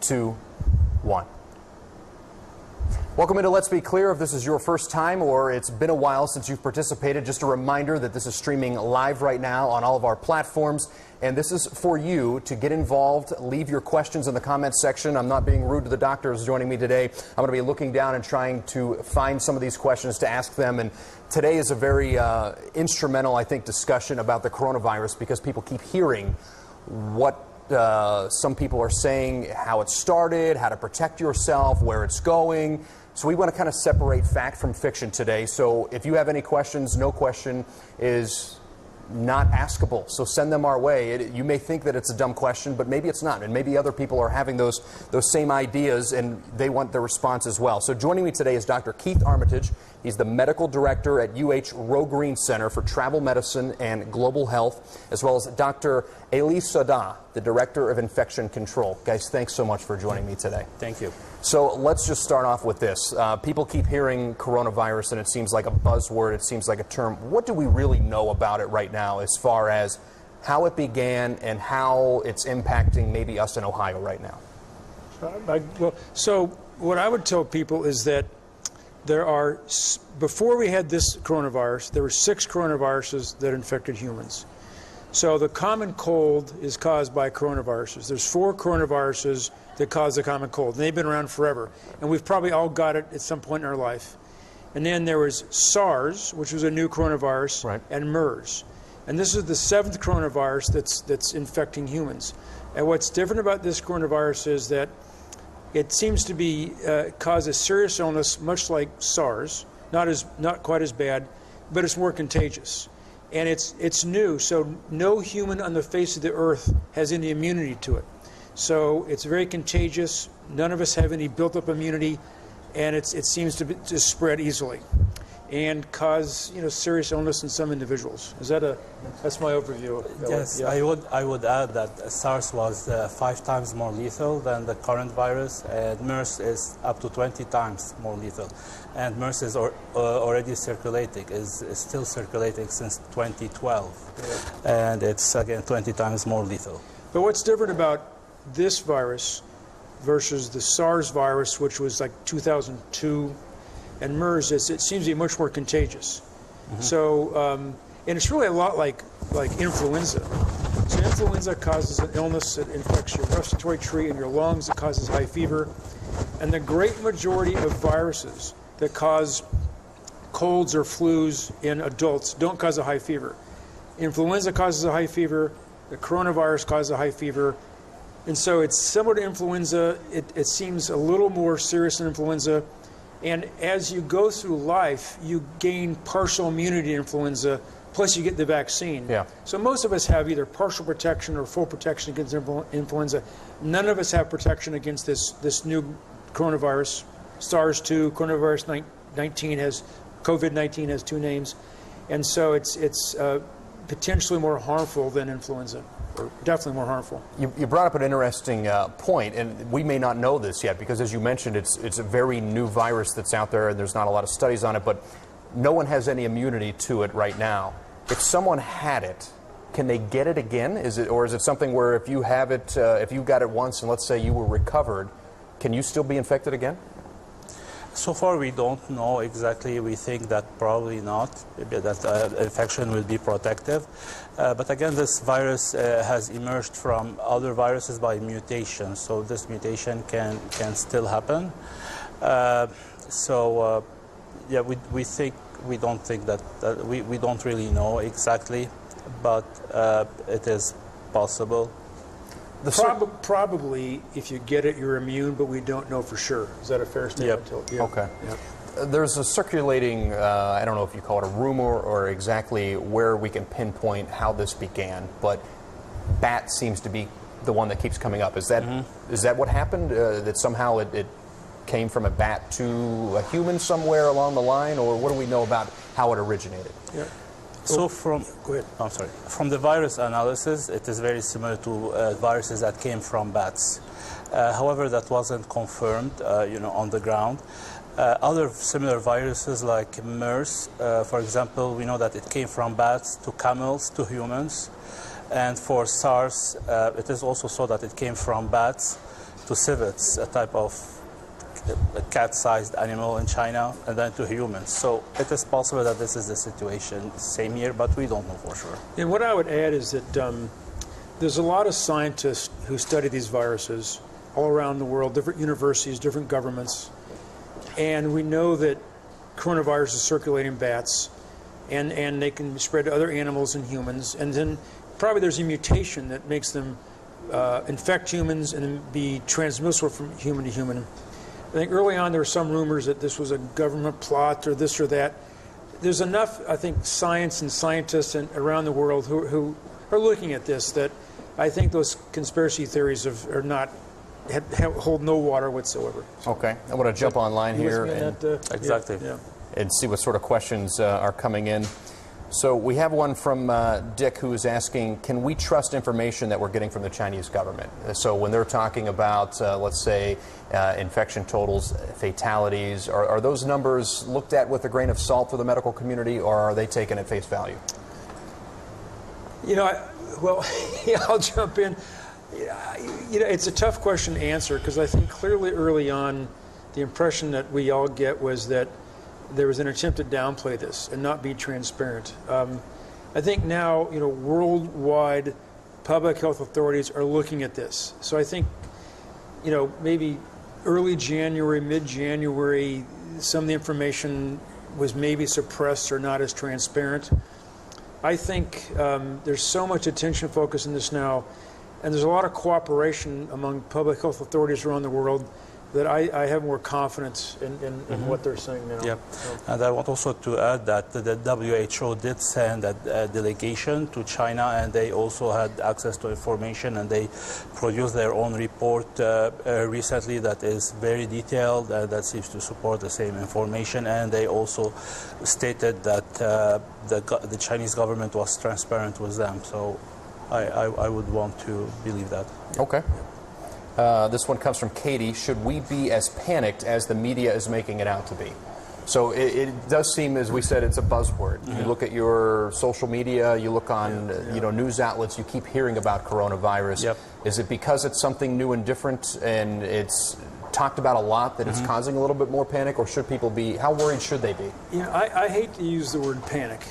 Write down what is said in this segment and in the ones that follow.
2, 1. Welcome into Let's Be Clear. If this is your first time or it's been a while since you've participated, just a reminder that this is streaming live right now on all of our platforms. And this is for you to get involved. Leave your questions in the comments section. I'm not being rude to the doctors joining me today. I'm going to be looking down and trying to find some of these questions to ask them. And today is a very instrumental, I think, discussion about the coronavirus because people keep hearing what some people are saying, how it started, how to protect yourself, where it's going. So we want to kind of separate fact from fiction today. So if you have any questions, no question is not askable. So send them our way. You may think that it's a dumb question, but maybe it's not. And maybe other people are having those same ideas and they want the response as well. So joining me today is Dr. Keith Armitage. He's the medical director at Roe Green Center for Travel Medicine and Global Health, as well as Dr. Elie Sada, the director of infection control. Guys, thanks so much for joining me today. Thank you. So let's just start off with this. People keep hearing coronavirus and it seems like a buzzword, it seems like a term. What do we really know about it right now as far as how it began and how it's impacting maybe us in Ohio right now? So what I would tell people is that there are, before we had this coronavirus, there were 6 coronaviruses that infected humans. So the common cold is caused by coronaviruses. There's 4 coronaviruses that cause the common cold, and they've been around forever. And we've probably all got it at some point in our life. And then there was SARS, which was a new coronavirus, right, and MERS. And this is the 7th coronavirus that's infecting humans. And what's different about this coronavirus is that it seems to be cause a serious illness, much like SARS, not quite as bad, but it's more contagious. And it's new, so no human on the face of the earth has any immunity to it. So it's very contagious. None of us have any built-up immunity, and it seems to spread easily and cause serious illness in some individuals. That's my overview. Yes, yeah. I would add that SARS was 5 times more lethal than the current virus, and MERS is up to 20 times more lethal. And MERS is already circulating, is still circulating since 2012, yeah. And it's again 20 times more lethal. But what's different about this virus versus the SARS virus, which was like 2002, and MERS is it seems to be much more contagious. Mm-hmm. So, and it's really a lot like influenza. So influenza causes an illness that infects your respiratory tree and your lungs. It causes high fever. And the great majority of viruses that cause colds or flus in adults don't cause a high fever. Influenza causes a high fever. The coronavirus causes a high fever. And so it's similar to influenza. It seems a little more serious than influenza. And as you go through life, you gain partial immunity to influenza, plus you get the vaccine. Yeah. So most of us have either partial protection or full protection against influenza. None of us have protection against this new coronavirus. SARS-2, coronavirus 19 has, COVID-19 has 2 names. And so it's potentially more harmful than influenza. Or definitely more harmful. You brought up an interesting point, and we may not know this yet because, as you mentioned, it's a very new virus that's out there, and there's not a lot of studies on it, but no one has any immunity to it right now. If someone had it, can they get it again? Or is it something where if you have it, if you got it once, and let's say you were recovered, can you still be infected again? So far, we don't know exactly. We think that probably not, that infection will be protective. But again, this virus has emerged from other viruses by mutation, so this mutation can still happen. Yeah, we don't think that we don't really know exactly, but it is possible. Probably, if you get it, you're immune, but we don't know for sure. Is that a fair statement? Yep. Okay. Yep. There's a circulating, I don't know if you call it a rumor or exactly where we can pinpoint how this began, but bat seems to be the one that keeps coming up. Is that what happened? That somehow it came from a bat to a human somewhere along the line, or what do we know about how it originated? Yeah. So Go ahead. I'm sorry. From the virus analysis, it is very similar to viruses that came from bats. However, that wasn't confirmed, on the ground. Other similar viruses like MERS, for example, we know that it came from bats to camels to humans. And for SARS, it is also so that it came from bats to civets, a type of a cat-sized animal in China, and then to humans. So it is possible that this is the situation same year, but we don't know for sure. And what I would add is that there's a lot of scientists who study these viruses all around the world, different universities, different governments, and we know that coronaviruses circulate in bats, and they can spread to other animals and humans, and then probably there's a mutation that makes them infect humans and then be transmissible from human to human. I think early on there were some rumors that this was a government plot or this or that. There's enough, I think, science and scientists around the world who are looking at this that I think those conspiracy theories hold no water whatsoever. Okay, I want to jump online here Exactly. and see what sort of questions are coming in. So we have one from Dick, who is asking, can we trust information that we're getting from the Chinese government? So when they're talking about, let's say, infection totals, fatalities, are those numbers looked at with a grain of salt for the medical community, or are they taken at face value? You know, I'll jump in. You know, it's a tough question to answer because I think clearly early on the impression that we all get was that there was an attempt to downplay this and not be transparent. I think now, you know, worldwide public health authorities are looking at this. So I think, you know, maybe early January, mid-January, some of the information was maybe suppressed or not as transparent. I think there's so much attention focused on this now, and there's a lot of cooperation among public health authorities around the world that I have more confidence in what they're saying now. Yeah, and I want also to add that the WHO did send a delegation to China, and they also had access to information, and they produced their own report recently that is very detailed, that seems to support the same information, and they also stated that the Chinese government was transparent with them. So I would want to believe that. Okay. This one comes from Katie. Should we be as panicked as the media is making it out to be? So it does seem, as we said, it's a buzzword. Mm-hmm. You look at your social media, you look on you know, news outlets, you keep hearing about coronavirus. Yep. Is it because it's something new and different and it's talked about a lot that it's causing a little bit more panic, or should people be, how worried should they be? You know, I hate to use the word panic,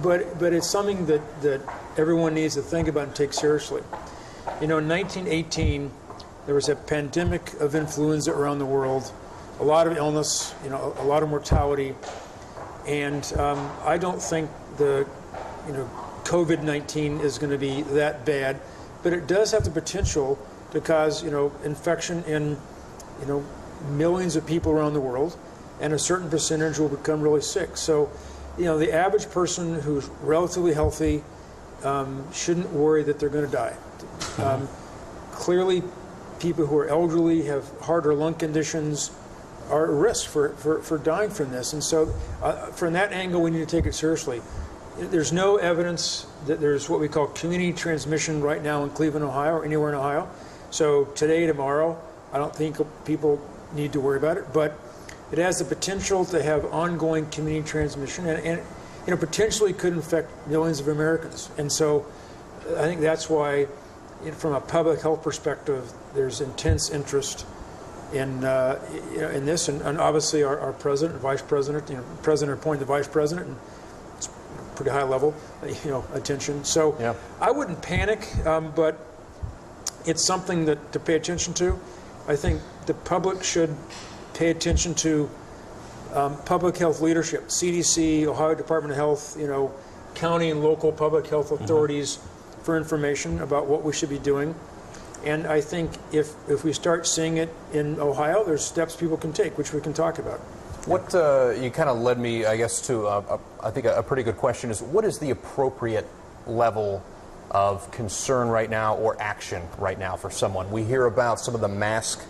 but it's something that everyone needs to think about and take seriously. You know, in 1918, there was a pandemic of influenza around the world, a lot of illness, you know, a lot of mortality, and I don't think the, you know, COVID-19 is going to be that bad, but it does have the potential to cause, you know, infection in, you know, millions of people around the world, and a certain percentage will become really sick. So, you know, the average person who's relatively healthy shouldn't worry that they're going to die. Clearly, people who are elderly, have heart or lung conditions, are at risk for dying from this. And so from that angle, we need to take it seriously. There's no evidence that there's what we call community transmission right now in Cleveland, Ohio, or anywhere in Ohio. So today, tomorrow, I don't think people need to worry about it. But it has the potential to have ongoing community transmission, and you know, potentially could infect millions of Americans. And so I think that's why, from a public health perspective, there's intense interest in this, and obviously our president and vice president, you know, president appointed the vice president, and it's pretty high level, you know, attention. So yeah. I wouldn't panic, but it's something that to pay attention to. I think the public should pay attention to public health leadership, CDC, Ohio Department of Health, you know, county and local public health authorities for information about what we should be doing. And I think if we start seeing it in Ohio, there's steps people can take, which we can talk about. What you kind of led me, I guess, to I think a pretty good question is, what is the appropriate level of concern right now or action right now for someone? We hear about some of the masks.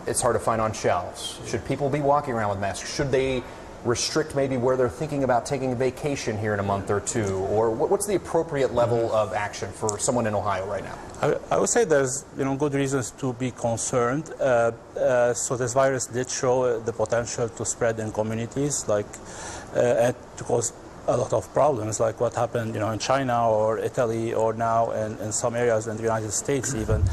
It's hard to find on shelves. Should people be walking around with masks? Should they restrict maybe where they're thinking about taking a vacation here in a month or two? Or what's the appropriate level of action for someone in Ohio right now? I would say there's, you know, good reasons to be concerned. So this virus did show the potential to spread in communities, like and to cause a lot of problems, like what happened, in China or Italy, or now in some areas in the United States even.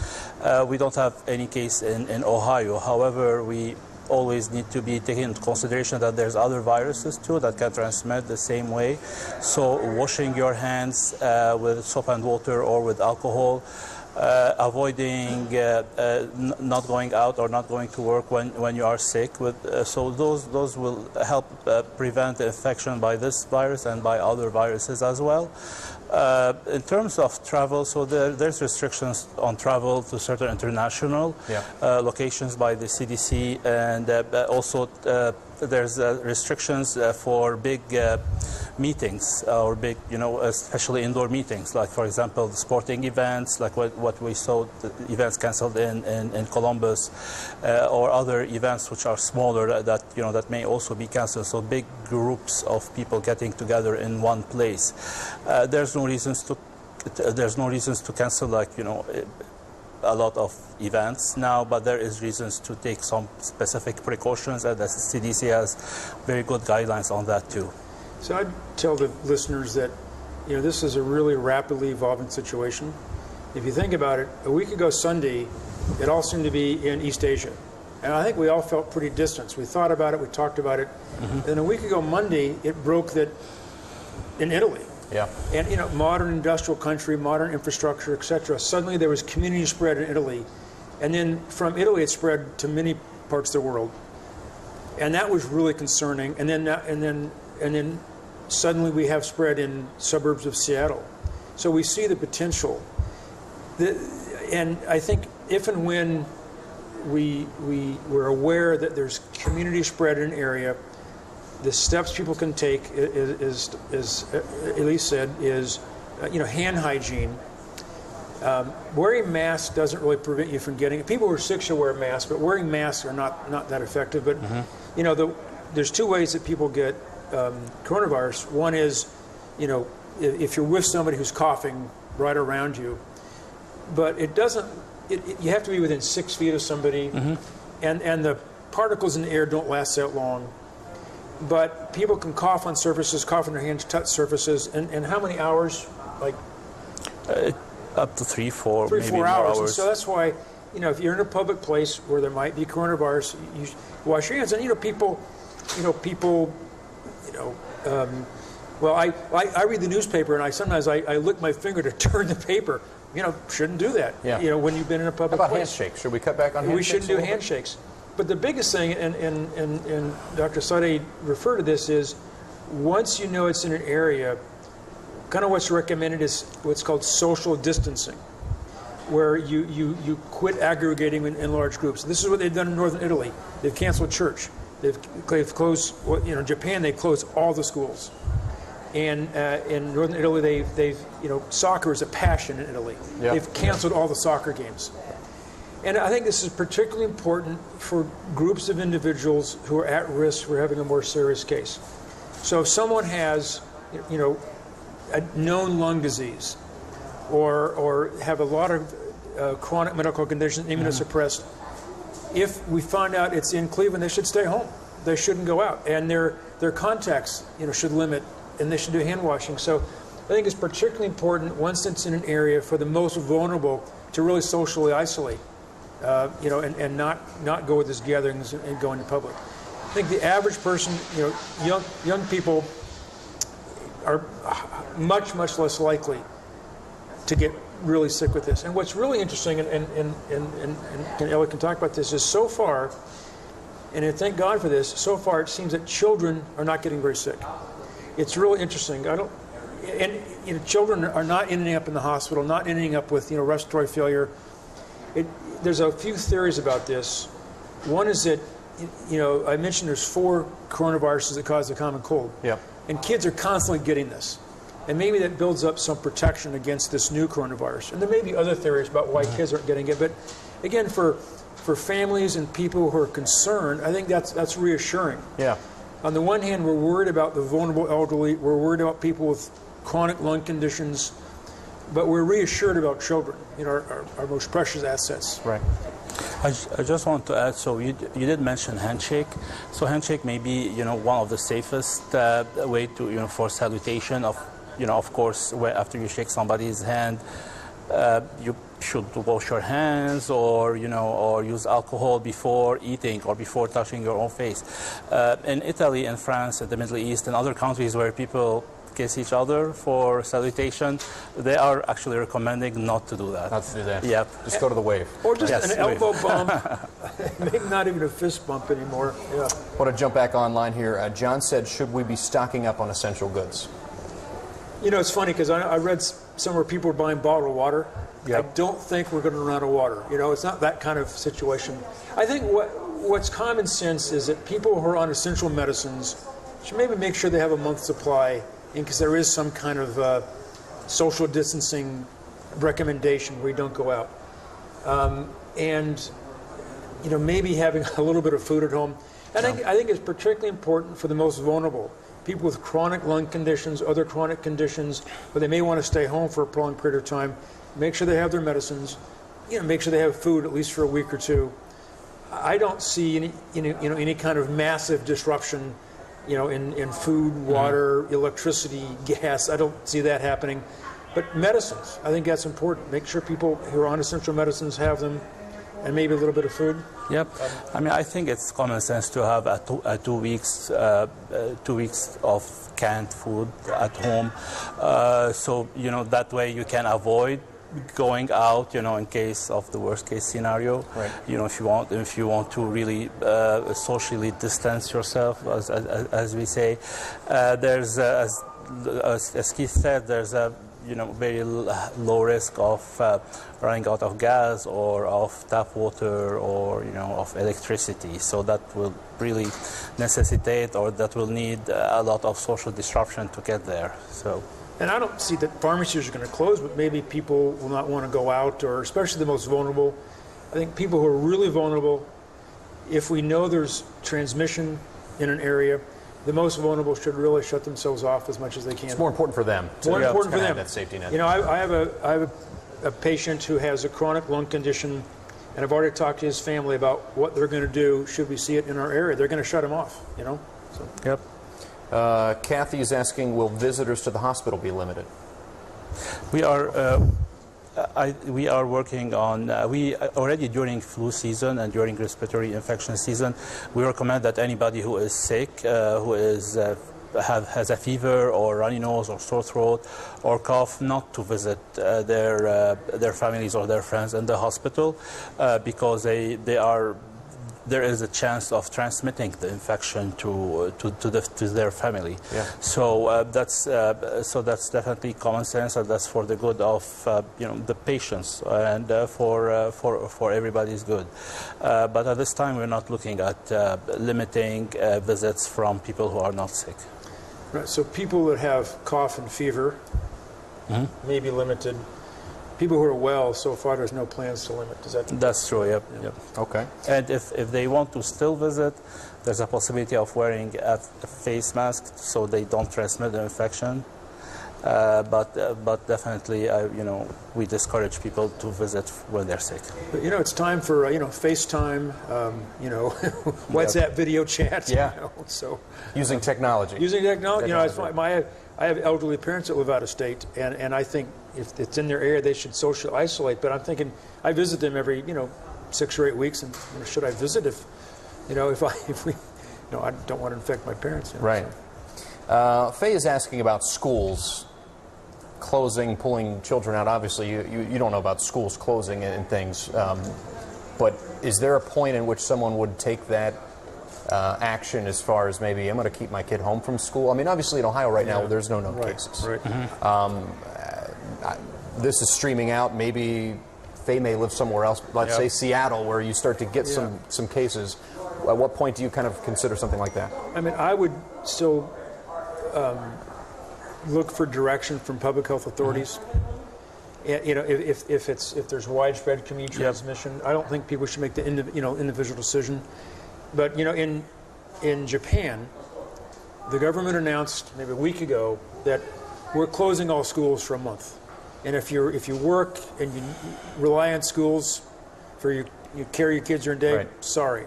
We don't have any case in Ohio. However, we always need to be taking into consideration that there's other viruses too that can transmit the same way. So washing your hands with soap and water or with alcohol, avoiding not going out or not going to work when you are sick. So those will help prevent the infection by this virus and by other viruses as well. In terms of travel, so there's restrictions on travel to certain international locations by the CDC, and also there's restrictions for big meetings or big, especially indoor meetings, like, for example, the sporting events, like what we saw, the events canceled in Columbus, or other events which are smaller that may also be canceled. So big groups of people getting together in one place. There's no reasons to cancel, like, a lot of events now, but there is reasons to take some specific precautions, and the CDC has very good guidelines on that too. So I'd tell the listeners that, this is a really rapidly evolving situation. If you think about it, a week ago Sunday, it all seemed to be in East Asia. And I think we all felt pretty distant. We thought about it, we talked about it. Then a week ago Monday, it broke that in Italy. Yeah. And, modern industrial country, modern infrastructure, et cetera. Suddenly there was community spread in Italy. And then from Italy, it spread to many parts of the world. And that was really concerning. And then suddenly we have spread in suburbs of Seattle. So we see the potential. And I think if and when we're aware that there's community spread in an area, the steps people can take is Elise said, is hand hygiene. Wearing masks doesn't really prevent you from getting it. People who are sick should wear masks, but wearing masks are not that effective. But there's two ways that people get coronavirus. One is, if you're with somebody who's coughing right around you, but it doesn't. You have to be within 6 feet of somebody, and the particles in the air don't last that long. But people can cough on surfaces, cough on their hands, touch surfaces, and how many hours? Like up to 3-4, maybe 4 more hours. hours. And so that's why, if you're in a public place where there might be coronavirus, you wash your hands. And people. Well, I read the newspaper, and sometimes I lick my finger to turn the paper. Shouldn't do that. Yeah. When you've been in a public How about place. handshakes? Should we cut back on handshakes? We shouldn't do handshakes. But the biggest thing, and Dr. Sadeh referred to this, is once you know it's in an area, kind of what's recommended is what's called social distancing, where you quit aggregating in large groups. This is what they've done in northern Italy. They've canceled church. They've closed, Japan, they closed all the schools. And in northern Italy, they've soccer is a passion in Italy. Yeah. They've canceled all the soccer games. And I think this is particularly important for groups of individuals who are at risk for having a more serious case. So if someone has, a known lung disease, or have a lot of chronic medical conditions, immunosuppressed, if we find out it's in Cleveland, they should stay home. They shouldn't go out, and their contacts, should limit, and they should do hand washing. So I think it's particularly important once it's in an area for the most vulnerable to really socially isolate. And not go with these gatherings and go into public. I think the average person, young people are much less likely to get really sick with this. And what's really interesting, and Elliot can talk about this, is so far, and thank God for this, so far it seems that children are not getting very sick. It's really interesting. Children are not ending up in the hospital, not ending up with respiratory failure. There's a few theories about this. One is that, I mentioned there's 4 coronaviruses that cause the common cold. Yeah. And kids are constantly getting this. And maybe that builds up some protection against this new coronavirus. And there may be other theories about why kids aren't getting it. But again, for families and people who are concerned, I think that's reassuring. Yeah. On the one hand, we're worried about the vulnerable elderly. We're worried about people with chronic lung conditions. But we're reassured about children, our most precious assets. Right. I just want to add, so you did mention handshake. So handshake may be, one of the safest way to, for salutation of, of course, after you shake somebody's hand, you should wash your hands or use alcohol before eating or before touching your own face. In Italy and France and the Middle East and other countries where people kiss each other for salutation, they are actually recommending not to do that. Not to do that. Yep. Just go to the wave. Or just Yes, an elbow bump, maybe not even a fist bump anymore. Yeah. I want to jump back online here. John said, should we be stocking up on essential goods? It's funny because I read somewhere people are buying bottled water. Yep. I don't think we're going to run out of water. It's not that kind of situation. I think what's common sense is that people who are on essential medicines should maybe make sure they have a month's supply, because there is some kind of social distancing recommendation where you don't go out. And maybe having a little bit of food at home. I think it's particularly important for the most vulnerable. People with chronic lung conditions, other chronic conditions, but they may want to stay home for a prolonged period of time. Make sure they have their medicines. Make sure they have food at least for a week or two. I don't see any kind of massive disruption, in food, water, electricity, gas. I don't see that happening. But medicines, I think that's important. Make sure people who are on essential medicines have them, and maybe a little bit of food. Yep. I think it's common sense to have two weeks of canned food at home. So that way you can avoid going out, in case of the worst case scenario. Right. If you want to really socially distance yourself, as we say, there's as Keith said, there's a very low risk of running out of gas or of tap water or of electricity. So that will really necessitate, or that will need a lot of social disruption to get there. So. And I don't see that pharmacies are going to close, but maybe people will not want to go out, or especially the most vulnerable. I think people who are really vulnerable, if we know there's transmission in an area, the most vulnerable should really shut themselves off as much as they can. It's more important for them. More important for them. That safety net. I have a patient who has a chronic lung condition, and I've already talked to his family about what they're going to do should we see it in our area. They're going to shut him off, So. Yep. Kathy is asking, will visitors to the hospital be limited? We are working on, we already during flu season and during respiratory infection season, we recommend that anybody who is sick, who is has a fever or runny nose or sore throat or cough, not to visit their families or their friends in the hospital, because there is a chance of transmitting the infection to their family. Yeah. So that's definitely common sense, and that's for the good of the patients and for everybody's good. But at this time, we're not looking at limiting visits from people who are not sick. Right. So people that have cough and fever may be limited. People who are well, so far there's no plans to limit. That's true, yep. Okay. And if they want to still visit, there's a possibility of wearing a face mask so they don't transmit the infection. But definitely, we discourage people to visit when they're sick. But, it's time for, FaceTime, WhatsApp video chat. Yeah. So Using technology. I have elderly parents that live out of state, and I think if it's in their area, they should social isolate. But I'm thinking, I visit them every 6 or 8 weeks, and should I visit if we I don't want to infect my parents. Right. Faye is asking about schools closing, pulling children out. Obviously, you don't know about schools closing and things, but is there a point in which someone would take that action as far as maybe, I'm going to keep my kid home from school? I mean, obviously in Ohio right now, there's no cases. Right. This is streaming out. Maybe Faye may live somewhere else, let's say Seattle, where you start to get some cases. At what point do you kind of consider something like that? I mean, I would still look for direction from public health authorities. If there's widespread community transmission, I don't think people should make the individual decision. But in Japan, the government announced maybe a week ago that we're closing all schools for a month. And if you work and you rely on schools for your You carry your kids during the day, Right. sorry.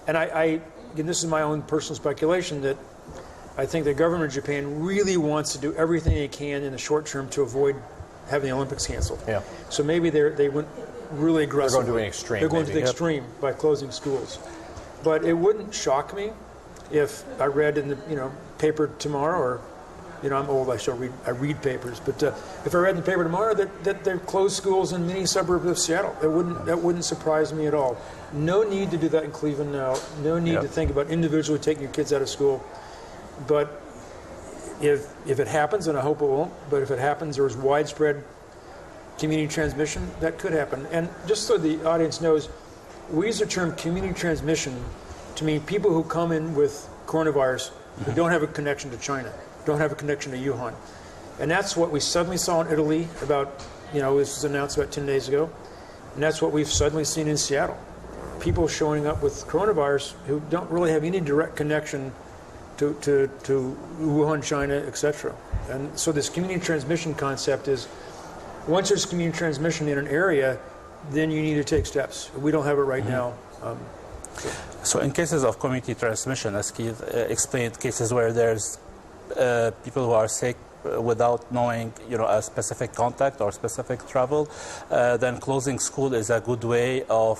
And again, this is my own personal speculation, that I think the government of Japan really wants to do everything they can in the short term to avoid having the Olympics canceled. Yeah. So maybe they went really aggressive. They're going to an extreme, They're going to the maybe. extreme by closing schools. But it wouldn't shock me if I read in the paper tomorrow, or I'm old, I read papers, but if I read in the paper tomorrow that they closed schools in many suburbs of Seattle, that wouldn't surprise me at all. No need to do that in Cleveland now. No need to think about individually taking your kids out of school. But if it happens, and I hope it won't, but if it happens, there is widespread community transmission, that could happen. And just so the audience knows, we use the term community transmission to mean people who come in with coronavirus who don't have a connection to China, don't have a connection to Wuhan. And that's what we suddenly saw in Italy about, this was announced about 10 days ago. And that's what we've suddenly seen in Seattle. People showing up with coronavirus who don't really have any direct connection to Wuhan, China, etc. And so this community transmission concept is, once there's community transmission in an area, then you need to take steps. We don't have it right now. So in cases of community transmission, as Keith explained, cases where there's people who are sick without knowing, a specific contact or specific travel, then closing school is a good way of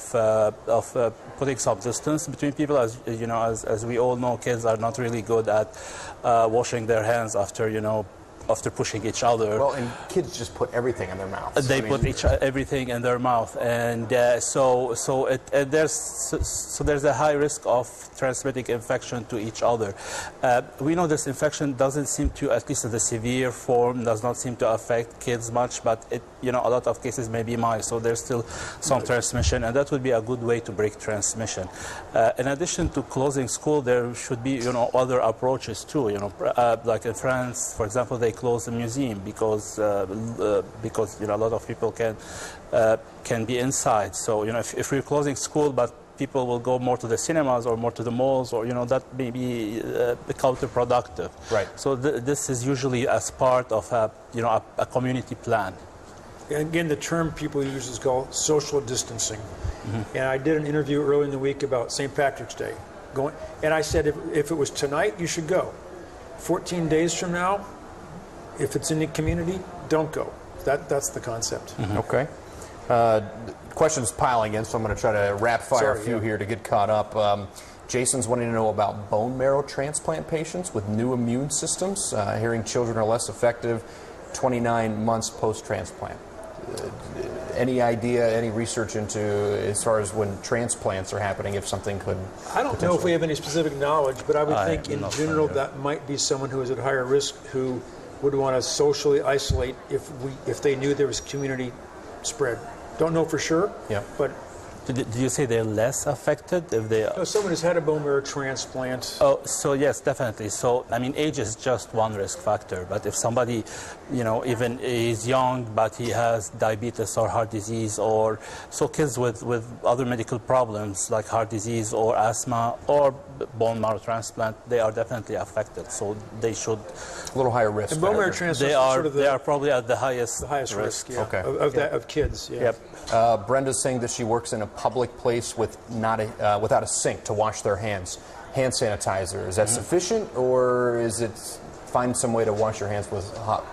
putting some distance between people. As we all know, kids are not really good at washing their hands after pushing each other. Well, and kids just put everything in their mouths. They put everything in their mouth, and there's a high risk of transmitting infection to each other. We know this infection doesn't seem to, at least in the severe form, does not seem to affect kids much, but a lot of cases may be mild, so there's still some transmission, and that would be a good way to break transmission. In addition to closing school, there should be other approaches too. Like in France, for example, they close the museum because a lot of people can be inside. So if we're closing school, but people will go more to the cinemas or more to the malls, or that may be counterproductive. Right. So this is usually as part of a community plan. And again, the term people use is called social distancing. And I did an interview earlier in the week about St. Patrick's Day. And I said, if it was tonight, you should go. 14 days from now, if it's in the community, don't go. That's the concept. Okay. Questions piling in, so I'm going to try to rapid fire a few here to get caught up. Jason's wanting to know about bone marrow transplant patients with new immune systems. Hearing children are less effective 29 months post-transplant. Any idea, any research into as far as when transplants are happening, if something could... I don't know if we have any specific knowledge, but I would think in general that might be someone who is at higher risk who would want to socially isolate if they knew there was community spread. Don't know for sure, but... Did you say they're less affected if they... No, someone who's had a bone marrow transplant. Oh, so yes, definitely. So, age is just one risk factor. But if somebody, even is young, but he has diabetes or heart disease, or so kids with other medical problems like heart disease or asthma or bone marrow transplant, they are definitely affected. So they should... A little higher risk. And bone marrow transplant they are probably at the highest risk. Okay. Of kids. Yeah. Yep. Brenda's saying that she works in a public place with without a sink to wash their hands. Hand sanitizer, is that sufficient, or is it find some way to wash your hands with hot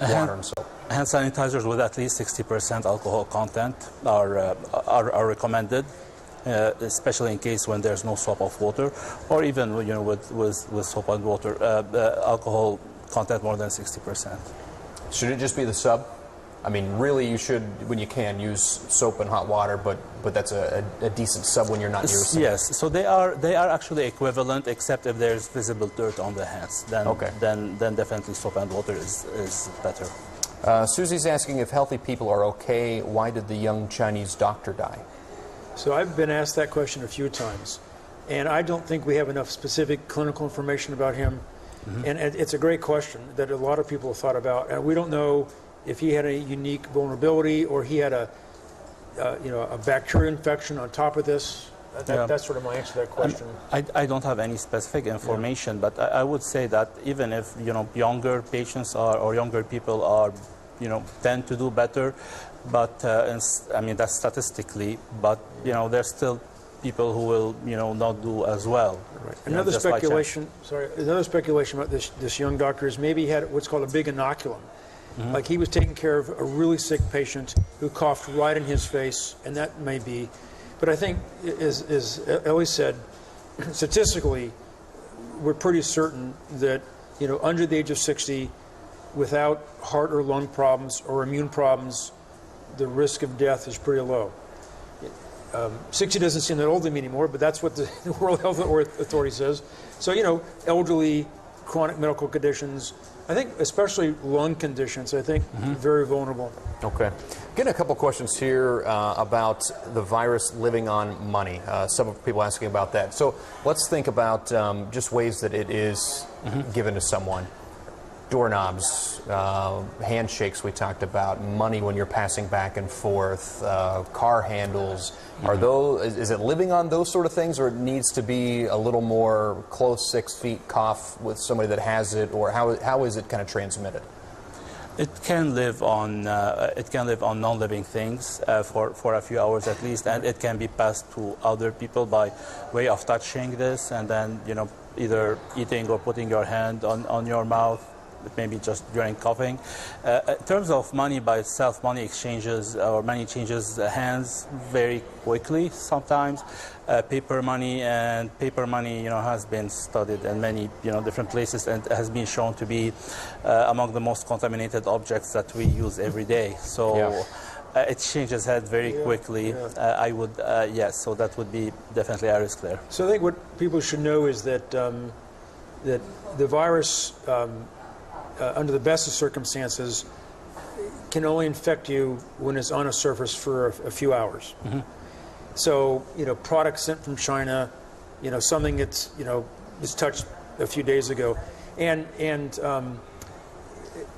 water and soap? Hand sanitizers with at least 60% alcohol content are recommended, especially in case when there's no soap of water, or even with soap and water, alcohol content more than 60%. Should it just be the sub? Really, you should, when you can, use soap and hot water, but that's a decent sub when you're not near a sink. Yes, so they are actually equivalent, except if there's visible dirt on the hands. Then definitely soap and water is better. Susie's asking if healthy people are okay. Why did the young Chinese doctor die? So I've been asked that question a few times, and I don't think we have enough specific clinical information about him. And it's a great question that a lot of people have thought about, and we don't know if he had a unique vulnerability or he had a bacterial infection on top of this. That's sort of my answer to that question. I don't have any specific information, but I would say that even if younger patients or younger people are tend to do better, but I mean that's statistically. But there's still people who will not do as well. Right. Another speculation. Sorry, another speculation about this young doctor is maybe he had what's called a big inoculum. Like he was taking care of a really sick patient who coughed right in his face, and that may be. But I think, as Ellie said, statistically, we're pretty certain that under the age of 60, without heart or lung problems or immune problems, the risk of death is pretty low. 60 doesn't seem that old to me anymore, but that's what the World Health Authority says. So, elderly, chronic medical conditions, I think especially lung conditions, I think very vulnerable. Okay. Getting a couple questions here about the virus living on money. Some people asking about that. So let's think about just ways that it is given to someone. Doorknobs, handshakes we talked about, money when you're passing back and forth, car handles. Is it living on those sort of things, or it needs to be a little more close 6 feet cough with somebody that has it, or how is it kind of transmitted? It can live on non-living things for a few hours at least, and it can be passed to other people by way of touching this, and then either eating or putting your hand on your mouth, maybe just during coughing. In terms of money by itself, money exchanges or money changes hands very quickly sometimes. Paper money has been studied in many different places and has been shown to be among the most contaminated objects that we use every day. So it changes head very quickly. I would yes, so that would be definitely a risk there. So I think what people should know is that that the virus, under the best of circumstances, can only infect you when it's on a surface for a few hours. So, products sent from China, something that's, was touched a few days ago, and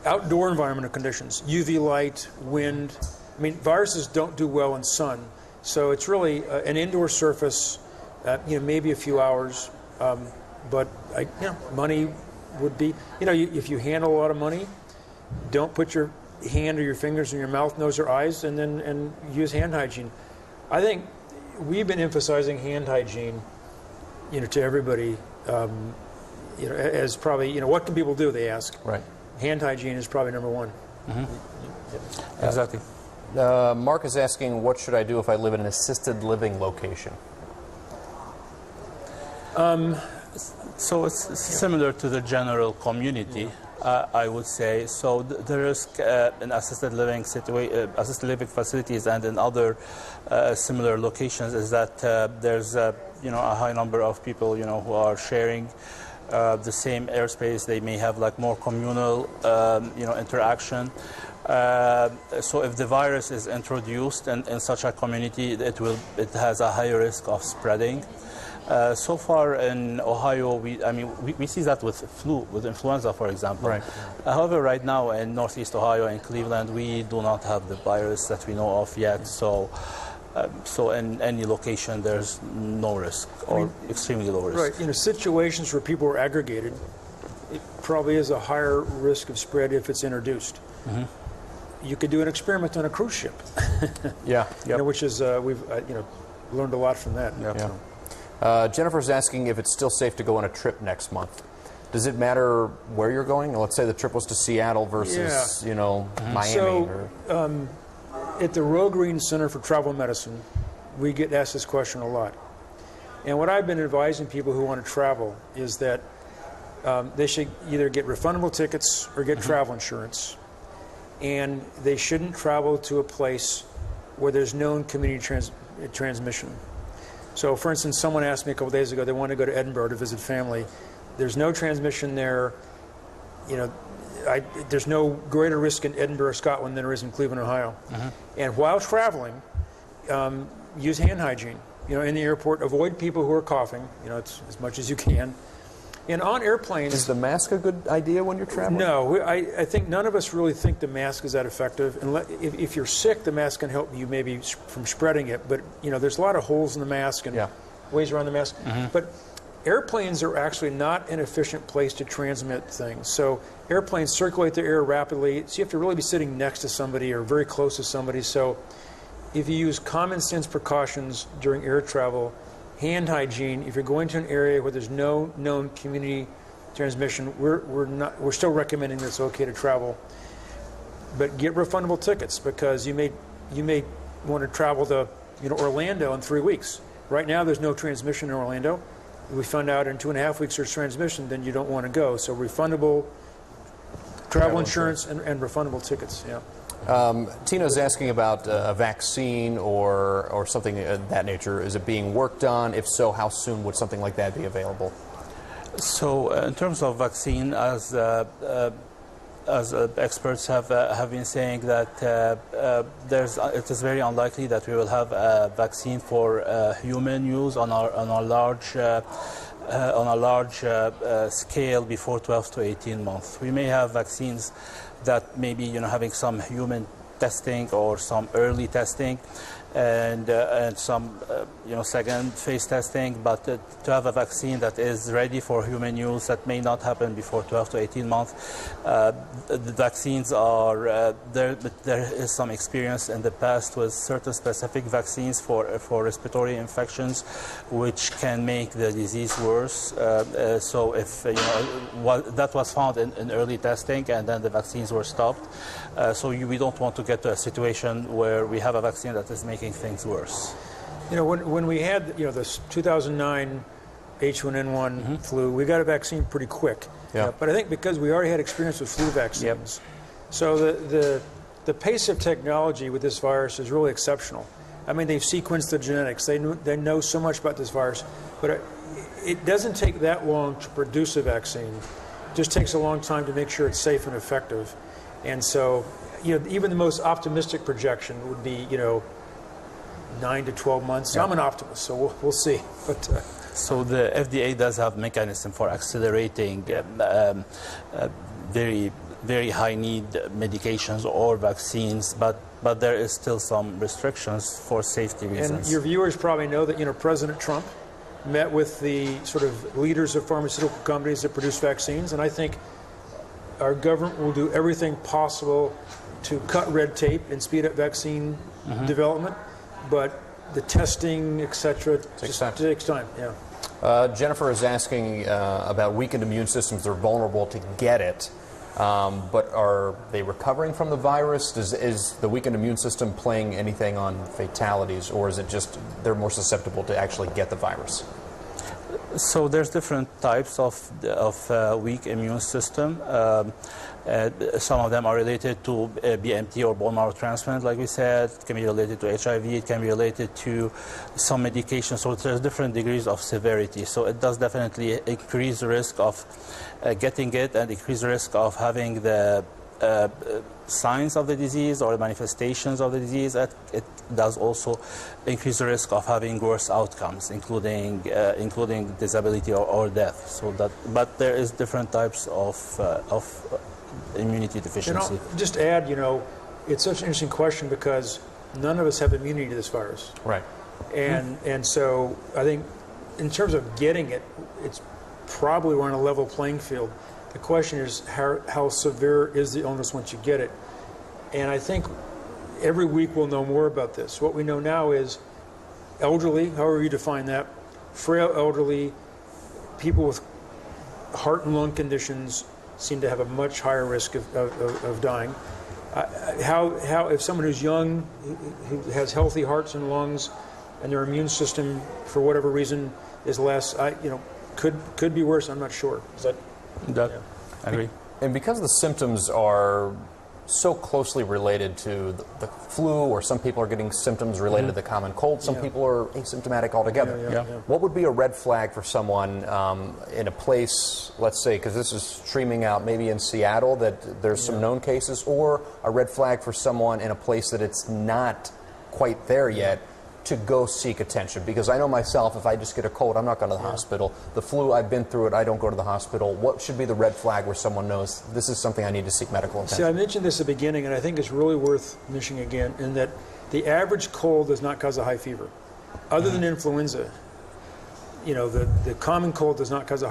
outdoor environmental conditions, UV light, wind. I mean, viruses don't do well in sun, so it's really an indoor surface, maybe a few hours, but money would be, if you handle a lot of money, don't put your hand or your fingers in your mouth, nose, or eyes, and use hand hygiene. I think we've been emphasizing hand hygiene, to everybody, as probably, what can people do? They ask. Right. Hand hygiene is probably number one. Exactly. Mark is asking, what should I do if I live in an assisted living location? So it's similar to the general community, I would say. So the risk in assisted living facilities and in other similar locations is that there's a high number of people who are sharing the same airspace. They may have like more communal interaction. So if the virus is introduced in such a community, it has a higher risk of spreading. So far in Ohio, we see that with influenza, for example. Right. However, right now in Northeast Ohio and Cleveland, we do not have the virus that we know of yet. So in any location, there's no risk or extremely low risk. Right. In situations where people are aggregated, it probably is a higher risk of spread if it's introduced. You could do an experiment on a cruise ship. Which is we've learned a lot from that. Jennifer's asking if it's still safe to go on a trip next month. Does it matter where you're going? Let's say the trip was to Seattle versus, Miami. So, at the Roe Green Center for Travel Medicine, we get asked this question a lot. And what I've been advising people who want to travel is that they should either get refundable tickets or get travel insurance. And they shouldn't travel to a place where there's known community transmission. So, for instance, someone asked me a couple days ago, they wanted to go to Edinburgh to visit family. There's no transmission there. There's no greater risk in Edinburgh, Scotland than there is in Cleveland, Ohio. And while traveling, use hand hygiene. In the airport, avoid people who are coughing, as much as you can. And on airplanes... Is the mask a good idea when you're traveling? No, I think none of us really think the mask is that effective. And if you're sick, the mask can help you maybe from spreading it. But, there's a lot of holes in the mask and ways around the mask. But airplanes are actually not an efficient place to transmit things. So airplanes circulate the air rapidly, so you have to really be sitting next to somebody or very close to somebody. So if you use common sense precautions during air travel, hand hygiene, if you're going to an area where there's no known community transmission, we're still recommending that it's okay to travel. But get refundable tickets, because you may want to travel to Orlando in 3 weeks. Right now there's no transmission in Orlando. If we found out in 2.5 weeks there's transmission, then you don't want to go. So refundable travel insurance and refundable tickets. Yeah. Tina's asking about a vaccine or something of that nature. Is it being worked on? If so, how soon would something like that be available? So in terms of vaccine, as experts have been saying, that it is very unlikely that we will have a vaccine for human use on a large scale before 12 to 18 months. We may have vaccines that may be having some human testing or some early testing and some second phase testing, but to have a vaccine that is ready for human use, that may not happen before 12 to 18 months. The vaccines are there, but there is some experience in the past with certain specific vaccines for respiratory infections, which can make the disease worse. So if that was found in early testing, and then the vaccines were stopped. So we don't want to get to a situation where we have a vaccine that is making things worse. When we had this 2009 H1N1 flu, we got a vaccine pretty quick. Yeah. But I think because we already had experience with flu vaccines, so the pace of technology with this virus is really exceptional. I mean, they've sequenced the genetics. They know so much about this virus, but it doesn't take that long to produce a vaccine. It just takes a long time to make sure it's safe and effective. And so, even the most optimistic projection would be, 9 to 12 months. Yeah. I'm an optimist, so we'll see. But so the FDA does have mechanism for accelerating very, very high need medications or vaccines, but there is still some restrictions for safety reasons. And your viewers probably know that President Trump met with the sort of leaders of pharmaceutical companies that produce vaccines, and I think our government will do everything possible to cut red tape and speed up vaccine development, but the testing, etc., takes time. Yeah. Jennifer is asking about weakened immune systems. They're vulnerable to get it, but are they recovering from the virus? Is the weakened immune system playing anything on fatalities, or is it just they're more susceptible to actually get the virus? So there's different types of weak immune system. Some of them are related to BMT or bone marrow transplant, like we said. It can be related to HIV. It can be related to some medication. So there's different degrees of severity. So it does definitely increase the risk of getting it and increase the risk of having the signs of the disease or manifestations of the disease. It does also increase the risk of having worse outcomes, including disability or death. So but there is different types of immunity deficiency. And I'll just add, it's such an interesting question because none of us have immunity to this virus. Right. And so I think in terms of getting it, it's probably we're on a level playing field. The question is how severe is the illness once you get it? And I think every week we'll know more about this. What we know now is elderly, however you define that, frail elderly, people with heart and lung conditions seem to have a much higher risk of dying. How if someone who's young, who has healthy hearts and lungs, and their immune system for whatever reason is less, could be worse. I'm not sure. Is that? I agree. And because the symptoms are so closely related to the flu, or some people are getting symptoms related to the common cold, some people are asymptomatic altogether. What would be a red flag for someone in a place, let's say, because this is streaming out maybe in Seattle, that there's some known cases, or a red flag for someone in a place that it's not quite there yet, to go seek attention? Because I know myself, if I just get a cold, I'm not going to the hospital. The flu, I've been through it, I don't go to the hospital. What should be the red flag where someone knows this is something I need to seek medical attention? See, I mentioned this at the beginning, and I think it's really worth mentioning again, in that the average cold does not cause a high fever. Other than influenza, the common cold does not cause a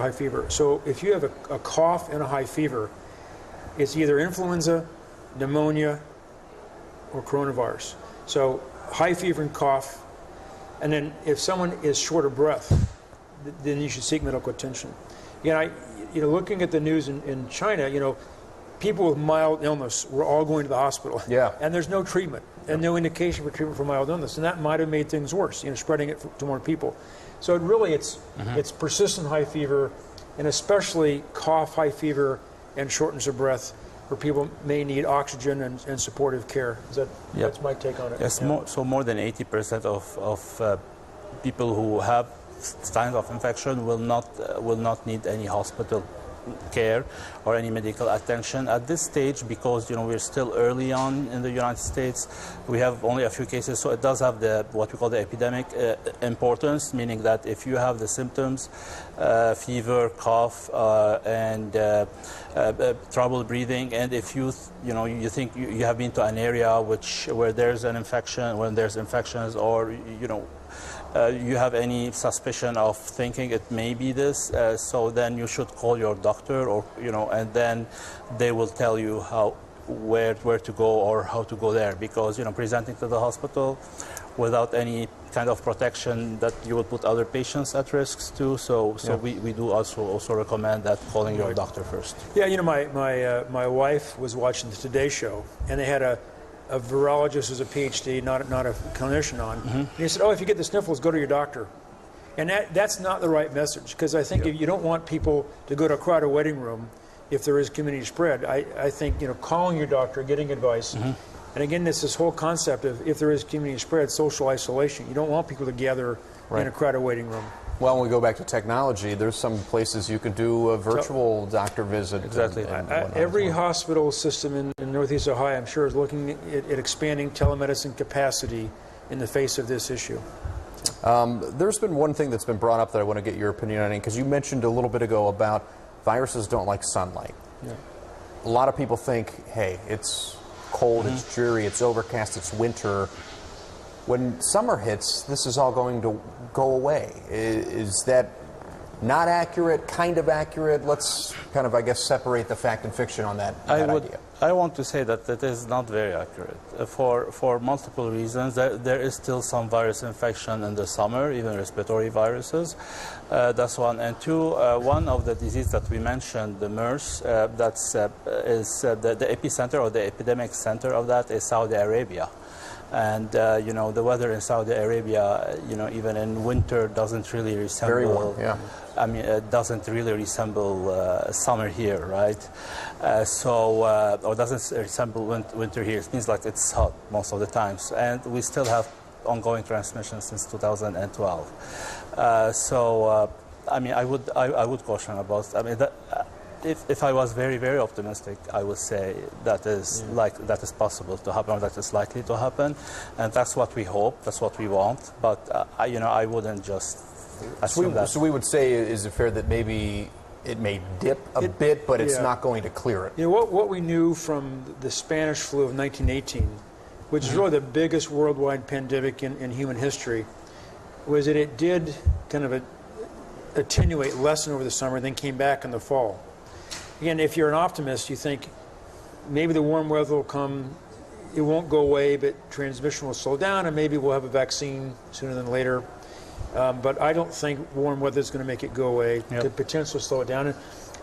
high fever. So if you have a cough and a high fever, it's either influenza, pneumonia, or coronavirus. So high fever and cough, and then if someone is short of breath, then you should seek medical attention. Looking at the news in China, people with mild illness were all going to the hospital. Yeah. And there's no treatment and no indication for treatment for mild illness, and that might have made things worse, spreading it to more people. So it's persistent high fever, and especially cough, high fever, and shortness of breath, where people may need oxygen and supportive care. That's my take on it. Yes, so more than 80% of people who have signs of infection will not need any hospital care or any medical attention at this stage, because we're still early on in the United States. We have only a few cases, so it does have what we call the epidemic importance, meaning that if you have the symptoms, fever, cough, and trouble breathing, and if you think you have been to an area where there's an infection, when there's infections, or you have any suspicion of thinking it may be this, so then you should call your doctor, or and then they will tell you where to go or how to go there, because presenting to the hospital without any kind of protection, that you will put other patients at risks too. So we do also recommend that calling your doctor first. Yeah, my wife was watching the Today Show, and they had a virologist who's a PhD, not a clinician on. And he said, if you get the sniffles, go to your doctor. And that's not the right message, because I think if you don't want people to go to a crowded waiting room if there is community spread. I think calling your doctor, getting advice, and again, it's this whole concept of, if there is community spread, social isolation. You don't want people to gather in a crowded waiting room. Well, when we go back to technology, there's some places you can do a virtual doctor visit. Exactly. Every hospital system in Northeast Ohio, I'm sure, is looking at expanding telemedicine capacity in the face of this issue. There's been one thing that's been brought up that I want to get your opinion on, because you mentioned a little bit ago about viruses don't like sunlight. Yeah. A lot of people think, hey, it's cold, it's dreary, it's overcast, it's winter. When summer hits, this is all going to go away. Is that not accurate, kind of accurate? Let's kind of, I guess, separate the fact and fiction on that idea. I want to say that it is not very accurate for multiple reasons. There is still some virus infection in the summer, even respiratory viruses. That's one. And two, one of the disease that we mentioned, the MERS, the epicenter or the epidemic center of that is Saudi Arabia. And the weather in Saudi Arabia, even in winter, doesn't really resemble. Very warm, yeah. I mean, it doesn't really resemble summer here, right? Or doesn't resemble winter here. It means like it's hot most of the times, and we still have ongoing transmission since 2012. I mean, I would caution about. I mean, if I was very, very optimistic, I would say that is possible to happen, or that is likely to happen, and that's what we hope, that's what we want. But I wouldn't just assume that. So we would say, is it fair that maybe it may dip a bit, but it's not going to clear it? What we knew from the Spanish flu of 1918, which is really the biggest worldwide pandemic in human history, was that it did kind of attenuate, lessen over the summer, then came back in the fall. Again, if you're an optimist, you think maybe the warm weather will come, it won't go away, but transmission will slow down, and maybe we'll have a vaccine sooner than later. But I don't think warm weather is going to make it go away. It could potentially slow it down.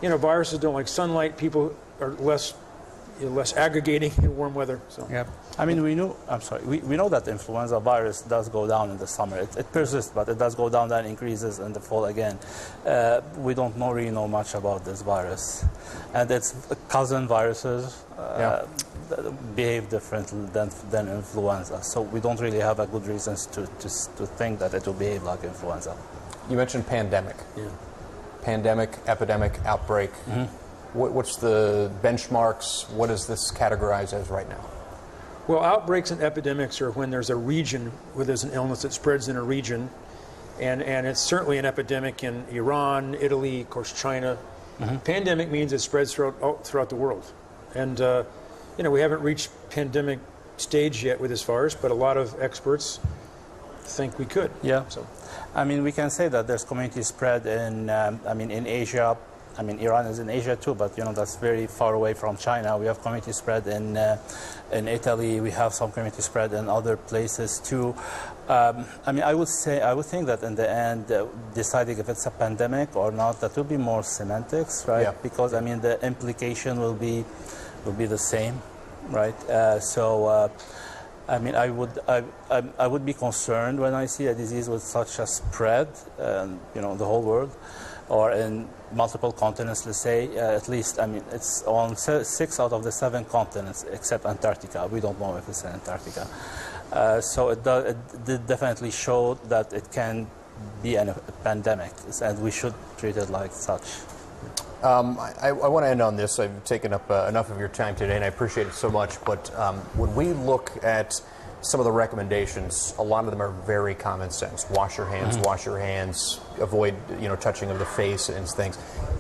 And, viruses don't like sunlight. People are less aggregating in warm weather. So. Yeah. I mean, we know that the influenza virus does go down in the summer. It persists, but it does go down, then increases in the fall again. We don't really know much about this virus. And its cousin viruses behave differently than influenza. So we don't really have a good reasons to think that it will behave like influenza. You mentioned pandemic. Yeah. Pandemic, epidemic, outbreak. What's the benchmarks? What is this categorized as right now? Well, outbreaks and epidemics are when there's a region where there's an illness that spreads in a region. And it's certainly an epidemic in Iran, Italy, of course, China. Pandemic means it spreads throughout the world. And, we haven't reached pandemic stage yet with this virus, but a lot of experts think we could. Yeah. So. I mean, we can say that there's community spread in, in Asia. I mean, Iran is in Asia too, but that's very far away from China. We have community spread in Italy. We have some community spread in other places too. I would think that in the end, deciding if it's a pandemic or not, that will be more semantics, right? Yeah. Because the implication will be the same, right? I would be concerned when I see a disease with such a spread, the whole world, or in multiple continents, let's say. At least, it's on 6 out of the 7 continents, except Antarctica. We don't know if it's in Antarctica. So it did definitely show that it can be a pandemic, and we should treat it like such. I want to end on this. I've taken up enough of your time today, and I appreciate it so much. But when we look at some of the recommendations, a lot of them are very common sense. Wash your hands, avoid touching of the face and things.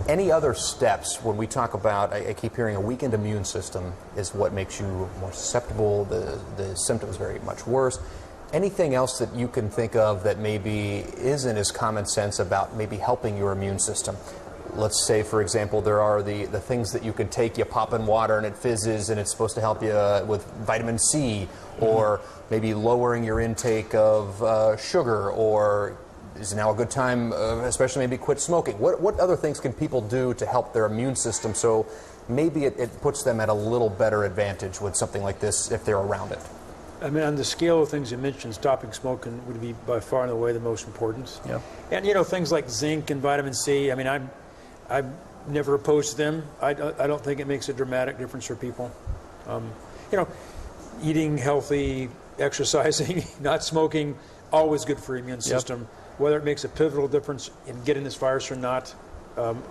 Any other steps when we talk about, I keep hearing a weakened immune system is what makes you more susceptible, the symptoms very much worse. Anything else that you can think of that maybe isn't as common sense about maybe helping your immune system? Let's say, for example, there are the things that you can take, you pop in water and it fizzes and it's supposed to help you with vitamin C, or maybe lowering your intake of sugar, or is now a good time, especially maybe quit smoking. What other things can people do to help their immune system so maybe it puts them at a little better advantage with something like this if they're around it? On the scale of things you mentioned, stopping smoking would be by far and away the most important. Yeah. And things like zinc and vitamin C, I'm never opposed to them. I don't think it makes a dramatic difference for people. Eating healthy, exercising, not smoking, always good for your immune system. Yep. Whether it makes a pivotal difference in getting this virus or not,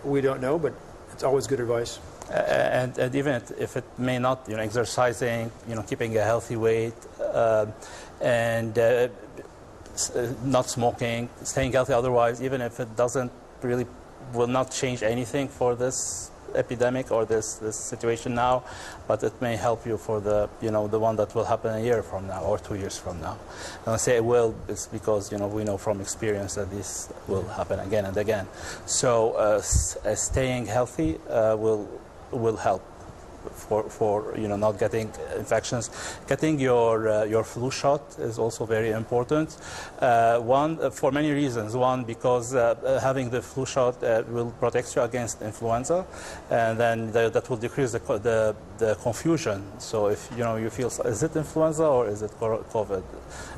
we don't know, but it's always good advice. And even if it may not, exercising, keeping a healthy weight, and not smoking, staying healthy otherwise, even if it will not change anything for this epidemic or this situation now, but it may help you for the one that will happen a year from now or 2 years from now. And I say it will, it's because we know from experience that this will happen again and again. So staying healthy will help for not getting infections. Getting your flu shot is also very important. One, for many reasons. One, because having the flu shot will protect you against influenza, and then that will decrease the confusion. So if you feel, is it influenza or is it COVID?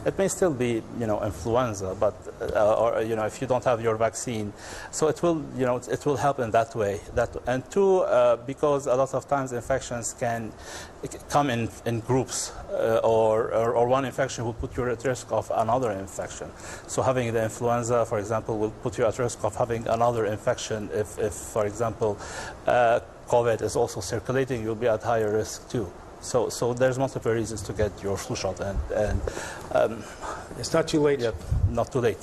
It may still be influenza, but or if you don't have your vaccine, so it will help in that way. And two, because a lot of times infections can come in groups, or one infection will put you at risk of another infection. So having the influenza, for example, will put you at risk of having another infection. If for example, COVID is also circulating, you'll be at higher risk too. So there's multiple reasons to get your flu shot, and it's not too late. Yep, not too late.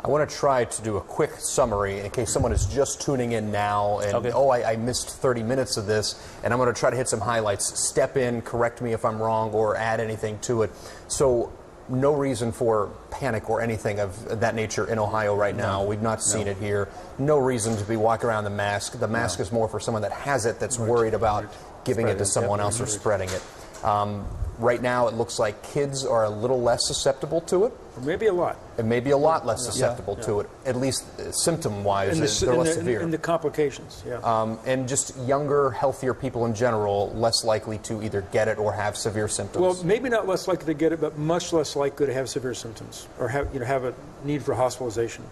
I want to try to do a quick summary in case someone is just tuning in now and, okay. I missed 30 minutes of this, and I'm going to try to hit some highlights. Step in, correct me if I'm wrong, or add anything to it. So no reason for panic or anything of that nature in Ohio right now. We've not seen it here. No reason to be walking around the mask. The mask is more for someone that has it, that's worried about giving it to someone else or spreading it. Right now, it looks like kids are a little less susceptible to it. Or maybe a lot. And maybe a lot less susceptible to it, at least symptom-wise. They're less severe. In the complications, yeah. And just younger, healthier people in general, less likely to either get it or have severe symptoms. Well, maybe not less likely to get it, but much less likely to have severe symptoms or have a need for hospitalization.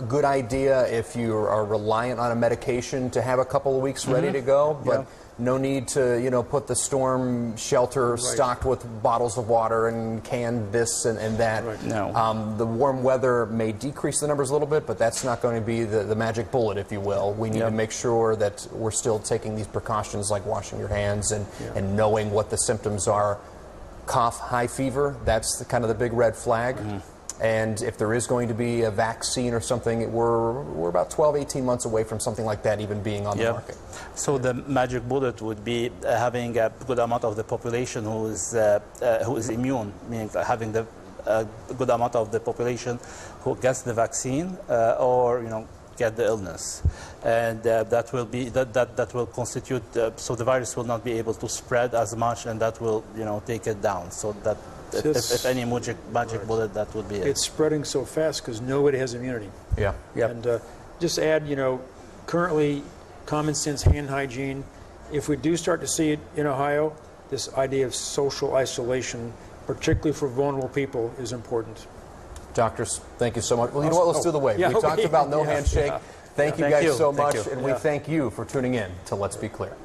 Good idea if you are reliant on a medication to have a couple of weeks ready to go, but no need to put the storm shelter stocked with bottles of water and canned this and that. Right. No. The warm weather may decrease the numbers a little bit, but that's not going to be the magic bullet, if you will. We need to make sure that we're still taking these precautions like washing your hands and knowing what the symptoms are. Cough, high fever, that's kind of the big red flag. And if there is going to be a vaccine or something, we're about 12, 18 months away from something like that even being on the market. So the magic bullet would be having a good amount of the population who is immune, meaning having a good amount of the population who gets the vaccine or get the illness, and that will constitute so the virus will not be able to spread as much, and that will take it down. So that if any magic bullet, that would be it. It's spreading so fast because nobody has immunity. Yeah. And just add, currently common sense hand hygiene. If we do start to see it in Ohio, this idea of social isolation, particularly for vulnerable people, is important. Doctors, thank you so much. Well, you know what? Let's do the wave. We talked about no handshake. Thank you guys so much, and we thank you for tuning in to Let's Be Clear.